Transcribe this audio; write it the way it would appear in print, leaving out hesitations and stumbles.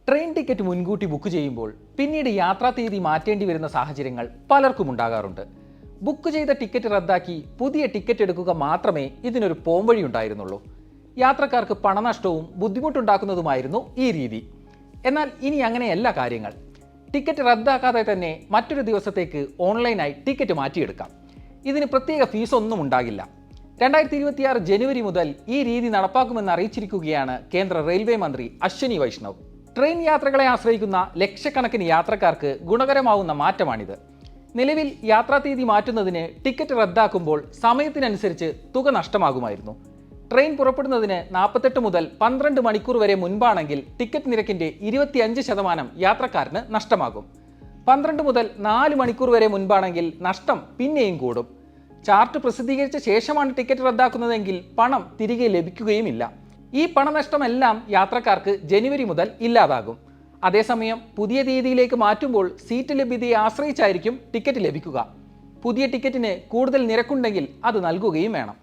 Train ticket മുൻകൂട്ടി book ചെയ്യുമ്പോൾ പിന്നീട് യാത്രാ തീയതി മാറ്റേണ്ടി വരുന്ന സാഹചര്യങ്ങൾ പലർക്കും ഉണ്ടാകാറുണ്ട്. ബുക്ക് ചെയ്ത ടിക്കറ്റ് റദ്ദാക്കി പുതിയ ടിക്കറ്റ് എടുക്കുക മാത്രമേ ഇതിനൊരു പോംവഴി ഉണ്ടായിരുന്നുള്ളൂ. യാത്രക്കാർക്ക് പണനഷ്ടവും ബുദ്ധിമുട്ടുണ്ടാക്കുന്നതുമായിരുന്നു ഈ രീതി. എന്നാൽ ഇനി അങ്ങനെയല്ല കാര്യങ്ങൾ. ടിക്കറ്റ് റദ്ദാക്കാതെ തന്നെ മറ്റൊരു ദിവസത്തേക്ക് ഓൺലൈനായി ടിക്കറ്റ് മാറ്റിയെടുക്കാം. ഇതിന് പ്രത്യേക ഫീസൊന്നും ഉണ്ടാകില്ല. 2026 ജനുവരി മുതൽ ഈ രീതി നടപ്പാക്കുമെന്ന് അറിയിച്ചിരിക്കുകയാണ് കേന്ദ്ര റെയിൽവേ മന്ത്രി അശ്വിനി വൈഷ്ണവ്. ട്രെയിൻ യാത്രകളെ ആശ്രയിക്കുന്ന ലക്ഷക്കണക്കിന് യാത്രക്കാർക്ക് ഗുണകരമാവുന്ന മാറ്റമാണിത്. നിലവിൽ യാത്രാ തീയതി മാറ്റുന്നതിന് ടിക്കറ്റ് റദ്ദാക്കുമ്പോൾ സമയത്തിനനുസരിച്ച് തുക നഷ്ടമാകുമായിരുന്നു. ട്രെയിൻ പുറപ്പെടുന്നതിന് 48 മുതൽ 12 മണിക്കൂർ വരെ മുൻപാണെങ്കിൽ ടിക്കറ്റ് നിരക്കിന്റെ 25% യാത്രക്കാരന് നഷ്ടമാകും. 12 മുതൽ 4 മണിക്കൂർ വരെ മുൻപാണെങ്കിൽ നഷ്ടം പിന്നെയും കൂടും. ചാർട്ട് പ്രസിദ്ധീകരിച്ച ശേഷമാണ് ടിക്കറ്റ് റദ്ദാക്കുന്നതെങ്കിൽ പണം തിരികെ ലഭിക്കുകയുമില്ല. ഈ പണനഷ്ടമെല്ലാം യാത്രക്കാർക്ക് ജനുവരി മുതൽ ഇല്ലാതാകും. അതേസമയം പുതിയ തീയതിയിലേക്ക് മാറ്റുമ്പോൾ സീറ്റ് ലഭ്യതയെ ആശ്രയിച്ചായിരിക്കും ടിക്കറ്റ് ലഭിക്കുക. പുതിയ ടിക്കറ്റിന് കൂടുതൽ നിരക്കുണ്ടെങ്കിൽ അത് നൽകുകയും വേണം.